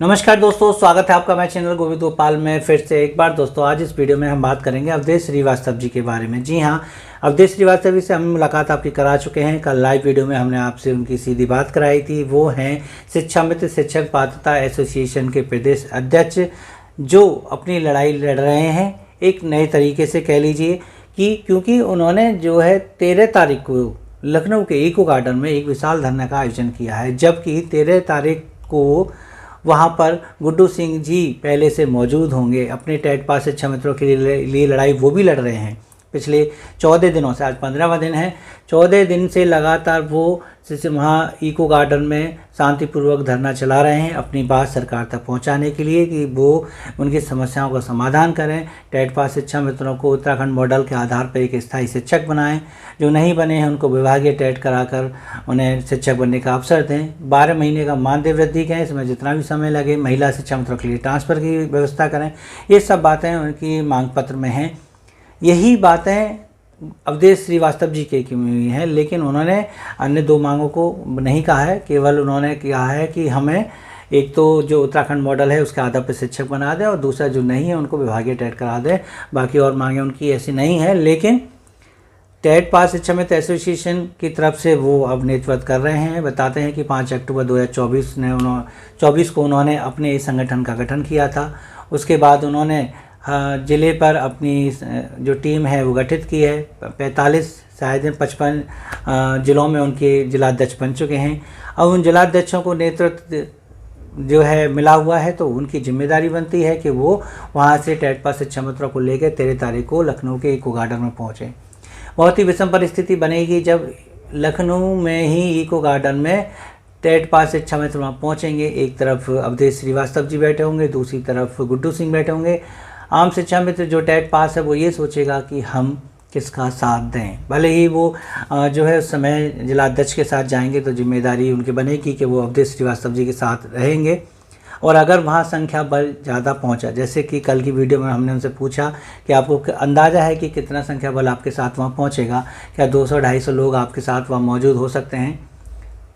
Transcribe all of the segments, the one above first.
नमस्कार दोस्तों, स्वागत है आपका मैं चैनल गोविंद गोपाल में फिर से एक बार। दोस्तों आज इस वीडियो में हम बात करेंगे अवधेश श्रीवास्तव जी के बारे में। जी हाँ, अवधेश श्रीवास्तव जी से हम मुलाकात आपकी करा चुके हैं। कल लाइव वीडियो में हमने आपसे उनकी सीधी बात कराई थी। वो हैं शिक्षा मित्र शिक्षक पात्रता एसोसिएशन के प्रदेश अध्यक्ष, जो अपनी लड़ाई लड़ रहे हैं एक नए तरीके से कह लीजिए कि क्योंकि उन्होंने जो है 13 तारीख को लखनऊ के इको गार्डन में एक विशाल धरना का आयोजन किया है, जबकि 13 तारीख को वहाँ पर गुड्डू सिंह जी पहले से मौजूद होंगे। अपने टेट पास शिक्षा मित्रों के लिए लड़ाई वो भी लड़ रहे हैं पिछले 14 दिनों से। आज 15वां दिन है। 14 दिन से लगातार वो वहाँ इको गार्डन में शांतिपूर्वक धरना चला रहे हैं अपनी बात सरकार तक पहुंचाने के लिए कि वो उनकी समस्याओं का समाधान करें। टेट पास शिक्षा मित्रों को उत्तराखंड मॉडल के आधार पर एक स्थायी शिक्षक बनाएं, जो नहीं बने हैं उनको विभागीय टेट कराकर उन्हें शिक्षक बनने का अवसर दें। 12 महीने का मानदेय वृद्धि करें, इसमें जितना भी समय लगे महिला शिक्षा मित्रों के लिए ट्रांसफ़र की व्यवस्था करें। ये सब बातें उनकी मांग पत्र में हैं। यही बातें अवधेश श्रीवास्तव जी की हुई हैं, लेकिन उन्होंने अन्य दो मांगों को नहीं कहा है। केवल उन्होंने कहा है कि हमें एक तो जो उत्तराखंड मॉडल है उसके आधार पर शिक्षक बना दें और दूसरा जो नहीं है उनको विभागीय टेट करा दें। बाकी और मांगें उनकी ऐसी नहीं है, लेकिन टेट पास शिक्षा मित्र एसोसिएशन की तरफ से वो अब नेतृत्व कर रहे हैं। बताते हैं कि 5 अक्टूबर 2024 को उन्होंने अपने इस संगठन का गठन किया था। उसके बाद उन्होंने ज़िले पर अपनी जो टीम है वो गठित की है। 45 शायद 55 ज़िलों में उनके जिलाध्यक्ष बन चुके हैं। अब उन जिलाध्यक्षों को नेतृत्व जो है मिला हुआ है, तो उनकी जिम्मेदारी बनती है कि वो वहाँ से टेट पास शिक्षा मित्रों को लेकर 13 तारीख को लखनऊ के इको गार्डन में पहुँचे। बहुत ही विषम परिस्थिति बनेगी जब लखनऊ में ही इको गार्डन में टेट पास शिक्षा मित्र वहाँ पहुँचेंगे। एक तरफ अवधेश श्रीवास्तव जी बैठे होंगे, दूसरी तरफ गुड्डू सिंह बैठे होंगे। आम शिक्षा मित्र जो टेट पास है वो ये सोचेगा कि हम किसका साथ दें। भले ही वो जो है उस समय जिलाध्यक्ष के साथ जाएंगे तो जिम्मेदारी उनकी बनेगी कि वो अवधेश श्रीवास्तव जी के साथ रहेंगे। और अगर वहाँ संख्या बल ज़्यादा पहुँचा, जैसे कि कल की वीडियो में हमने उनसे पूछा कि आपको अंदाज़ा है कि कितना संख्या बल आपके साथ वहाँ पहुँचेगा, क्या 200-250 लोग आपके साथ वहाँ मौजूद हो सकते हैं?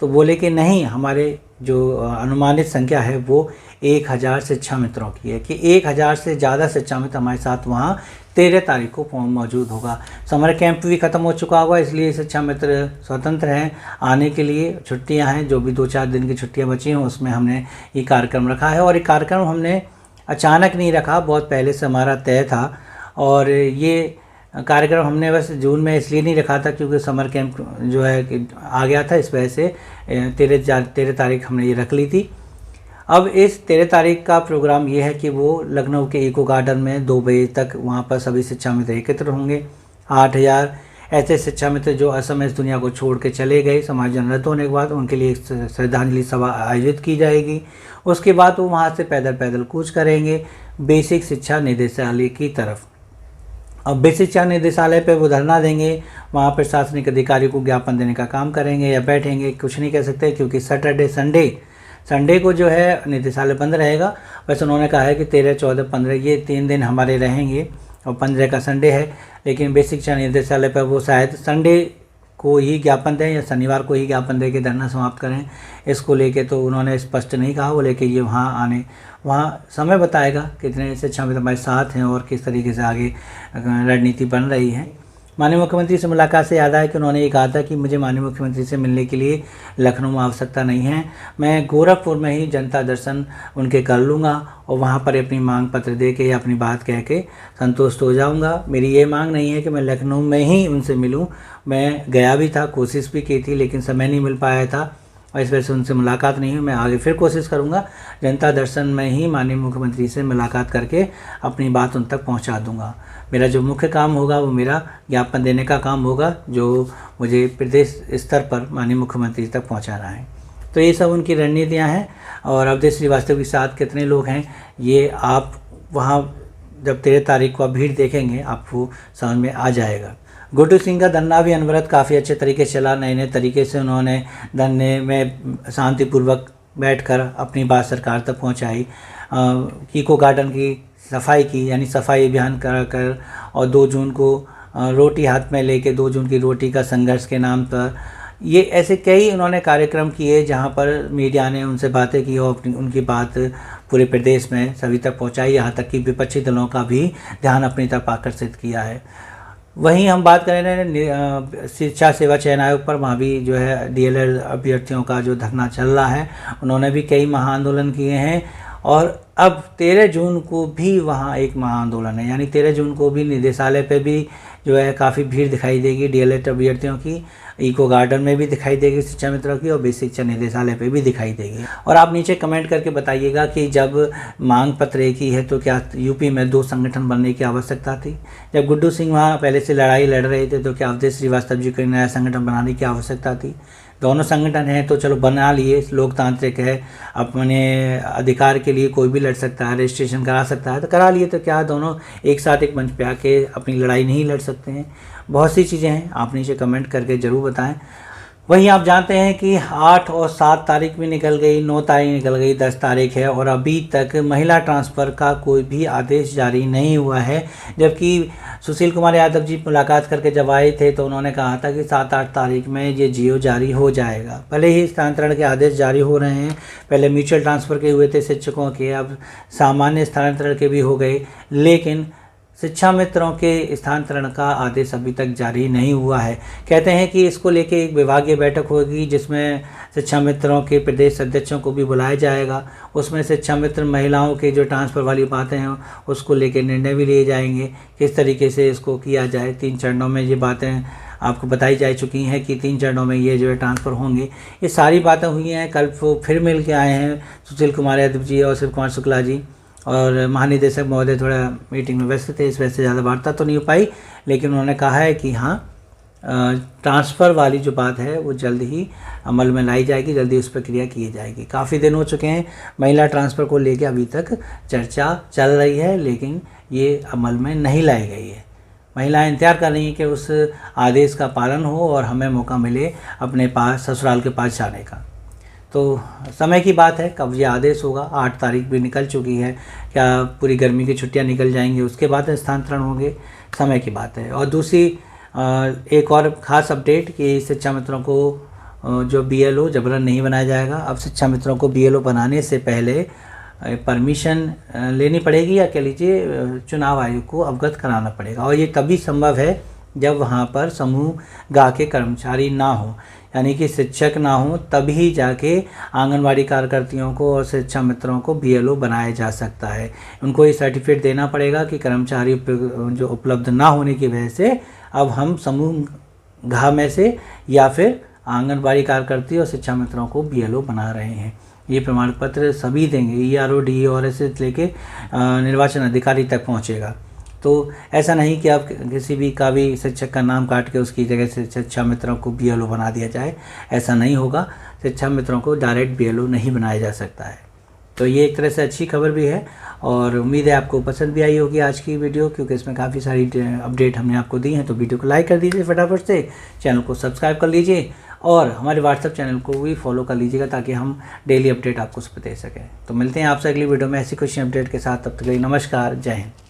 तो बोले कि नहीं, हमारे जो अनुमानित संख्या है वो 1000 शिक्षा मित्रों की है, कि 1000 से ज़्यादा शिक्षा मित्र हमारे साथ वहाँ 13 तारीख को मौजूद होगा। समर कैंप भी ख़त्म हो चुका होगा, इसलिए शिक्षा मित्र स्वतंत्र हैं आने के लिए। छुट्टियां हैं, जो भी 2-4 दिन की छुट्टियां बची हैं उसमें हमने ये कार्यक्रम रखा है। और ये कार्यक्रम हमने अचानक नहीं रखा, बहुत पहले से हमारा तय था। और ये कार्यक्रम हमने बस जून में इसलिए नहीं रखा था क्योंकि समर कैंप जो है कि आ गया था, इस वजह से 13 तारीख हमने ये रख ली थी। अब इस 13 तारीख का प्रोग्राम ये है कि वो लखनऊ के इको गार्डन में 2 बजे तक वहाँ पर सभी शिक्षा मित्र एकत्र होंगे। 8000 ऐसे शिक्षा मित्र जो असमय इस दुनिया को छोड़ के चले गए समाज जनरत होने के बाद, उनके लिए श्रद्धांजलि सभा आयोजित की जाएगी। उसके बाद वो वहाँ से पैदल कूच करेंगे बेसिक शिक्षा निदेशालय की तरफ। अब बेसिक शिक्षा निदेशालय पे वो धरना देंगे, वहाँ प्रशासनिक अधिकारी को ज्ञापन देने का काम करेंगे या बैठेंगे, कुछ नहीं कह सकते क्योंकि सैटरडे संडे को जो है निदेशालय बंद रहेगा। वैसे उन्होंने कहा है कि 13, 14, 15 ये 3 दिन हमारे रहेंगे और 15 का संडे है, लेकिन बेसिक शिक्षा निदेशालय पर वो शायद संडे को ही ज्ञापन दें या शनिवार को ही ज्ञापन दे के धरना समाप्त करें। इसको लेके तो उन्होंने स्पष्ट नहीं कहा, वो लेके ये वहाँ समय बताएगा कितने शिक्षा मित्र हमारे साथ हैं और किस तरीके से आगे रणनीति बन रही है। माननीय मुख्यमंत्री से मुलाकात से याद आया कि उन्होंने ये कहा था कि मुझे माननीय मुख्यमंत्री से मिलने के लिए लखनऊ में आवश्यकता नहीं है, मैं गोरखपुर में ही जनता दर्शन उनके कर लूँगा और वहाँ पर अपनी मांग पत्र दे के या अपनी बात कह के संतुष्ट हो जाऊँगा। मेरी ये मांग नहीं है कि मैं लखनऊ में ही उनसे मिलूँ। मैं गया भी था, कोशिश भी की थी, लेकिन समय नहीं मिल पाया था और इस वजह से उनसे मुलाकात नहीं हुई। मैं आगे फिर कोशिश करूँगा, जनता दर्शन में ही माननीय मुख्यमंत्री से मुलाकात करके अपनी बात उन तक पहुँचा दूँगा। मेरा जो मुख्य काम होगा वो मेरा ज्ञापन देने का काम होगा, जो मुझे प्रदेश स्तर पर माननीय मुख्यमंत्री तक पहुँचाना है। तो ये सब उनकी रणनीतियाँ हैं। और अवधेश श्रीवास्तव के साथ कितने लोग हैं ये आप वहाँ जब 13 तारीख को आप भीड़ देखेंगे आपको समझ में आ जाएगा। गुड्डू सिंह का धरना भी अनवरत काफ़ी अच्छे तरीके से चला। नए तरीके से उन्होंने धरने में शांतिपूर्वक बैठकर अपनी बात सरकार तक पहुंचाई। इको गार्डन की सफाई की, यानी सफाई अभियान कर और 2 जून को रोटी हाथ में लेके 2 जून की रोटी का संघर्ष के नाम पर ये ऐसे कई उन्होंने कार्यक्रम किए जहाँ पर मीडिया ने उनसे बातें की और उनकी बात पूरे प्रदेश में सभी तक पहुँचाई, यहाँ तक कि विपक्षी दलों का भी ध्यान अपनी तरफ आकर्षित किया है। वहीं हम बात करें रहे शिक्षा सेवा चयन आयोग पर, वहाँ भी जो है डीएलएड अभ्यर्थियों का जो धरना चल रहा है, उन्होंने भी कई महाआंदोलन किए हैं और अब 13 जून को भी वहाँ एक महाआंदोलन है, यानी 13 जून को भी निदेशालय पे भी जो है काफ़ी भीड़ दिखाई देगी डीएलएड अभ्यर्थियों की, इको गार्डन में भी दिखाई देगी शिक्षा मित्रों की और बेसिक शिक्षा निदेशालय पे भी दिखाई देगी। और आप नीचे कमेंट करके बताइएगा कि जब मांग पत्र एक ही है तो क्या यूपी में 2 संगठन बनने की आवश्यकता थी? जब गुड्डू सिंह वहाँ पहले से लड़ाई लड़ रहे थे तो क्या अवधेश श्रीवास्तव जी को नया संगठन बनाने की आवश्यकता थी? दोनों संगठन हैं तो चलो बना लिए, लोकतांत्रिक है, अपने अधिकार के लिए कोई भी लड़ सकता है, रजिस्ट्रेशन करा सकता है तो करा लिए, तो क्या दोनों एक साथ एक मंच पे आके अपनी लड़ाई नहीं लड़ सकते हैं? बहुत सी चीज़ें हैं, आप नीचे कमेंट करके ज़रूर बताएं। वहीं आप जानते हैं कि 8 और 7 तारीख भी निकल गई, 9 तारीख निकल गई, 10 तारीख है और अभी तक महिला ट्रांसफ़र का कोई भी आदेश जारी नहीं हुआ है। जबकि सुशील कुमार यादव जी मुलाकात करके जब आए थे तो उन्होंने कहा था कि 7-8 तारीख में ये जियो जारी हो जाएगा। पहले ही स्थानांतरण के आदेश जारी हो रहे हैं, पहले म्यूचुअल ट्रांसफ़र के हुए थे शिक्षकों के, अब सामान्य स्थानांतरण के भी हो गए, लेकिन शिक्षा मित्रों के स्थानांतरण का आदेश अभी तक जारी नहीं हुआ है। कहते हैं कि इसको लेके एक विभागीय बैठक होगी जिसमें शिक्षा मित्रों के प्रदेश अध्यक्षों को भी बुलाया जाएगा। उसमें शिक्षा मित्र महिलाओं के जो ट्रांसफ़र वाली बातें हैं उसको लेके निर्णय भी लिए जाएंगे, किस तरीके से इसको किया जाए। 3 चरणों में ये बातें आपको बताई जा चुकी हैं कि 3 चरणों में ये जो है ट्रांसफ़र होंगे। ये सारी बातें हुई हैं। कल वो फिर मिल के आए हैं सुशील कुमार यादव जी और शिव कुमार शुक्ला जी, और महानिदेशक महोदय थोड़ा मीटिंग में व्यस्त थे, इस वजह से ज़्यादा वार्ता तो नहीं हो पाई, लेकिन उन्होंने कहा है कि हाँ ट्रांसफ़र वाली जो बात है वो जल्द ही अमल में लाई जाएगी, जल्दी उस पर क्रिया की जाएगी। काफ़ी दिन हो चुके हैं महिला ट्रांसफ़र को लेके अभी तक चर्चा चल रही है, लेकिन ये अमल में नहीं लाई गई है। महिलाएं इंतजार कर रही हैं कि उस आदेश का पालन हो और हमें मौका मिले अपने पास ससुराल के पास जाने का। तो समय की बात है कब ये आदेश होगा। 8 तारीख भी निकल चुकी है, क्या पूरी गर्मी की छुट्टियां निकल जाएंगी उसके बाद स्थानांतरण होंगे, समय की बात है। और दूसरी एक और ख़ास अपडेट कि शिक्षा मित्रों को जो बीएलओ जबरन नहीं बनाया जाएगा। अब शिक्षा मित्रों को बीएलओ बनाने से पहले परमिशन लेनी पड़ेगी या कह लीजिए चुनाव आयोग को अवगत कराना पड़ेगा, और ये तभी संभव है जब वहाँ पर समूह गा के कर्मचारी ना हो, यानी कि शिक्षक ना हो, तभी जाके आंगनवाड़ी कार्यकर्तियों को और शिक्षा मित्रों को बीएलओ बनाया जा सकता है। उनको ये सर्टिफिकेट देना पड़ेगा कि कर्मचारी जो उपलब्ध ना होने की वजह से अब हम समूह घा में से या फिर आंगनवाड़ी कार्यकर्ती और शिक्षा मित्रों को बीएलओ बना रहे हैं। ये प्रमाण पत्र सभी देंगे, ईआरओ डीईओ और ऐसे लेके निर्वाचन अधिकारी तक पहुँचेगा। तो ऐसा नहीं कि आप किसी भी का भी शिक्षक का नाम काट के उसकी जगह से शिक्षा मित्रों को बीएलओ बना दिया जाए, ऐसा नहीं होगा। शिक्षा मित्रों को डायरेक्ट बीएलओ नहीं बनाया जा सकता है। तो ये एक तरह से अच्छी खबर भी है और उम्मीद है आपको पसंद भी आई होगी आज की वीडियो, क्योंकि इसमें काफ़ी सारी अपडेट हमने आपको दी हैं। तो वीडियो को लाइक कर दीजिए फटाफट से, चैनल को सब्सक्राइब कर लीजिए और हमारे व्हाट्सएप चैनल को भी फॉलो कर लीजिएगा ताकि हम डेली अपडेट आपको उस पर दे सकें। तो मिलते हैं आपसे अगली वीडियो में ऐसी खुशी अपडेट के साथ। तब तक के लिए नमस्कार, जय हिंद।